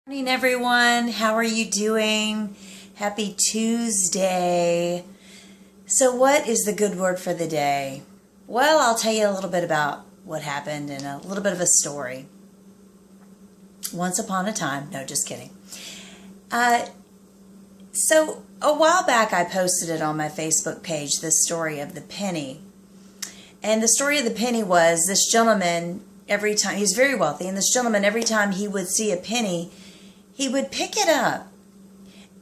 Morning, everyone. How are you doing? Happy Tuesday. So what is the good word for the day? Well, I'll tell you a little bit about what happened and a little bit of a story. Once upon a time. No, just kidding. So a while back I posted it on my Facebook page, the story of the penny. And the story of the penny was this gentleman, every time, he's very wealthy, and this gentleman, every time he would see a penny, he would pick it up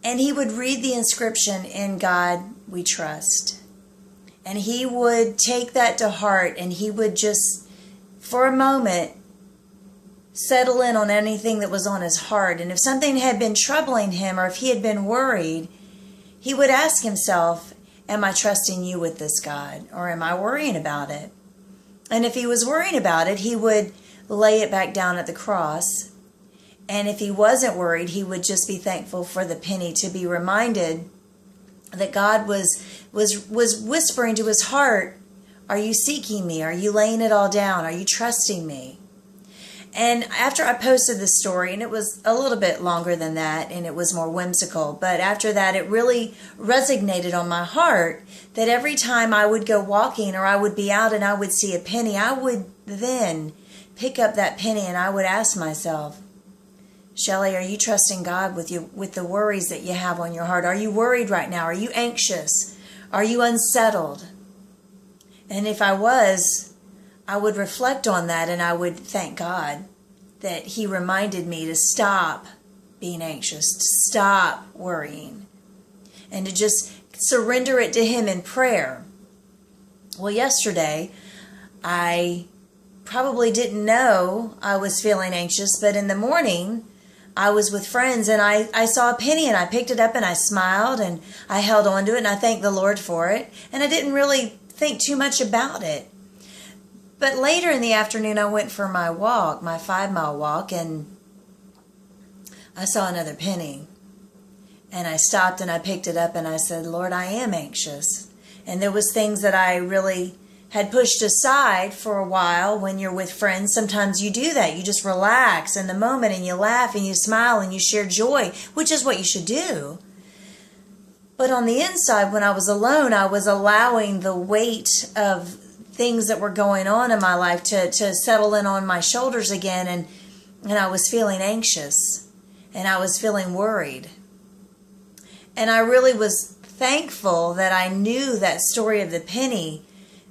and he would read the inscription, "In God we trust." And he would take that to heart and he would just, for a moment, settle in on anything that was on his heart. And if something had been troubling him or if he had been worried, he would ask himself, am I trusting you with this, God? Or am I worrying about it? And if he was worrying about it, he would lay it back down at the cross. And if he wasn't worried, he would just be thankful for the penny, to be reminded that God was whispering to his heart, are you seeking me? Are you laying it all down? Are you trusting me? And after I posted the story, and it was a little bit longer than that, and it was more whimsical, but after that, it really resonated on my heart that every time I would go walking or I would be out and I would see a penny, I would then pick up that penny and I would ask myself, Shelley, are you trusting God with the worries that you have on your heart? Are you worried right now? Are you anxious? Are you unsettled? And if I was, I would reflect on that and I would thank God that He reminded me to stop being anxious, to stop worrying, and to just surrender it to Him in prayer. Well, yesterday, I probably didn't know I was feeling anxious, but in the morning, I was with friends and I saw a penny and I picked it up and I smiled and I held on to it and I thanked the Lord for it. And I didn't really think too much about it. But later in the afternoon, I went for my walk, my 5-mile walk, and I saw another penny. And I stopped and I picked it up and I said, Lord, I am anxious. And there was things that I really had pushed aside for a while. When you're with friends, sometimes you do that. You just relax in the moment and you laugh and you smile and you share joy, which is what you should do. But on the inside, when I was alone, I was allowing the weight of things that were going on in my life to settle in on my shoulders again. And I was feeling anxious and I was feeling worried. And I really was thankful that I knew that story of the penny,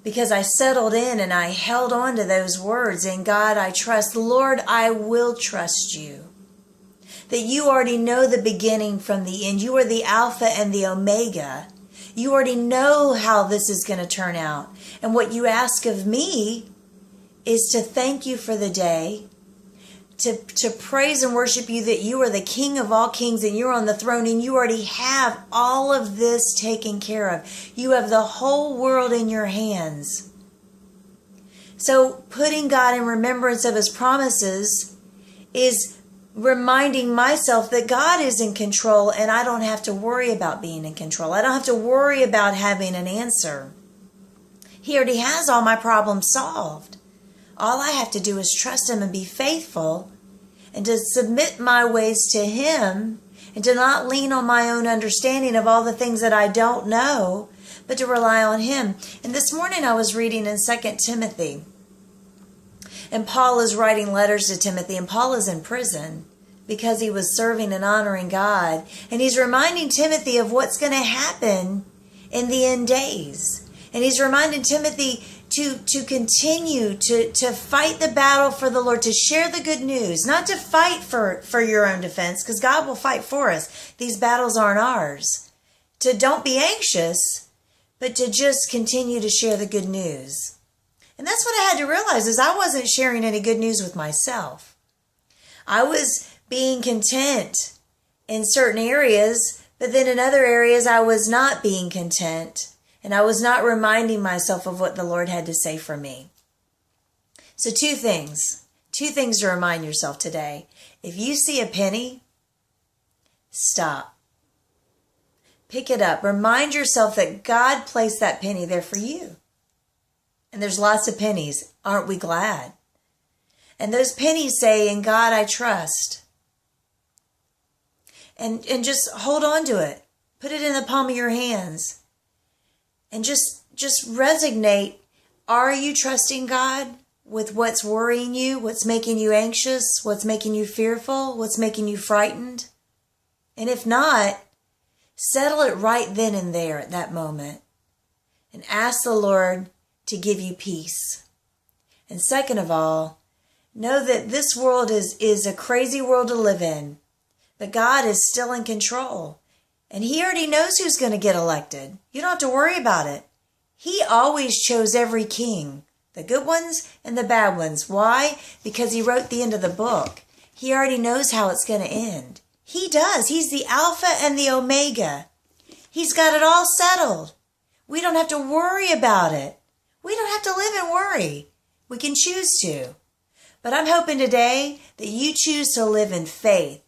because I settled in and I held on to those words. In God I trust. Lord, I will trust you. That you already know the beginning from the end. You are the Alpha and the Omega. You already know how this is going to turn out. And what you ask of me is to thank you for the day, to praise and worship you that you are the King of all kings and you're on the throne and you already have all of this taken care of. You have the whole world in your hands. So putting God in remembrance of His promises is reminding myself that God is in control and I don't have to worry about being in control. I don't have to worry about having an answer. He already has all my problems solved. All I have to do is trust Him and be faithful and to submit my ways to Him and to not lean on my own understanding of all the things that I don't know, but to rely on Him. And this morning I was reading in 2 Timothy. And Paul is writing letters to Timothy, and Paul is in prison because he was serving and honoring God. And he's reminding Timothy of what's going to happen in the end days. And he's reminding Timothy to continue to fight the battle for the Lord, to share the good news, not to fight for your own defense, because God will fight for us. These battles aren't ours. To don't be anxious, but to just continue to share the good news. And that's what I had to realize, is I wasn't sharing any good news with myself. I was being content in certain areas, but then in other areas I was not being content. And I was not reminding myself of what the Lord had to say for me. So two things to remind yourself today. If you see a penny, stop. Pick it up. Remind yourself that God placed that penny there for you. And there's lots of pennies. Aren't we glad? And those pennies say, in God I trust. and just hold on to it. Put it in the palm of your hands. And just resignate. Are you trusting God with what's worrying you, what's making you anxious, what's making you fearful, what's making you frightened? And if not, settle it right then and there at that moment. And ask the Lord to give you peace. And second of all, know that this world is a crazy world to live in. But God is still in control. And He already knows who's going to get elected. You don't have to worry about it. He always chose every king, the good ones and the bad ones. Why? Because He wrote the end of the book. He already knows how it's going to end. He does. He's the Alpha and the Omega. He's got it all settled. We don't have to worry about it. We don't have to live in worry. We can choose to. But I'm hoping today that you choose to live in faith.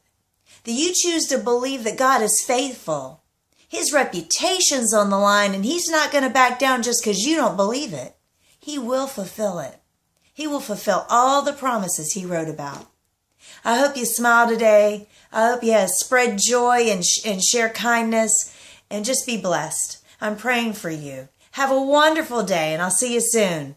That you choose to believe that God is faithful. His reputation's on the line, and He's not going to back down just because you don't believe it. He will fulfill it. He will fulfill all the promises He wrote about. I hope you smile today. I hope you spread joy and share kindness, and just be blessed. I'm praying for you. Have a wonderful day, and I'll see you soon.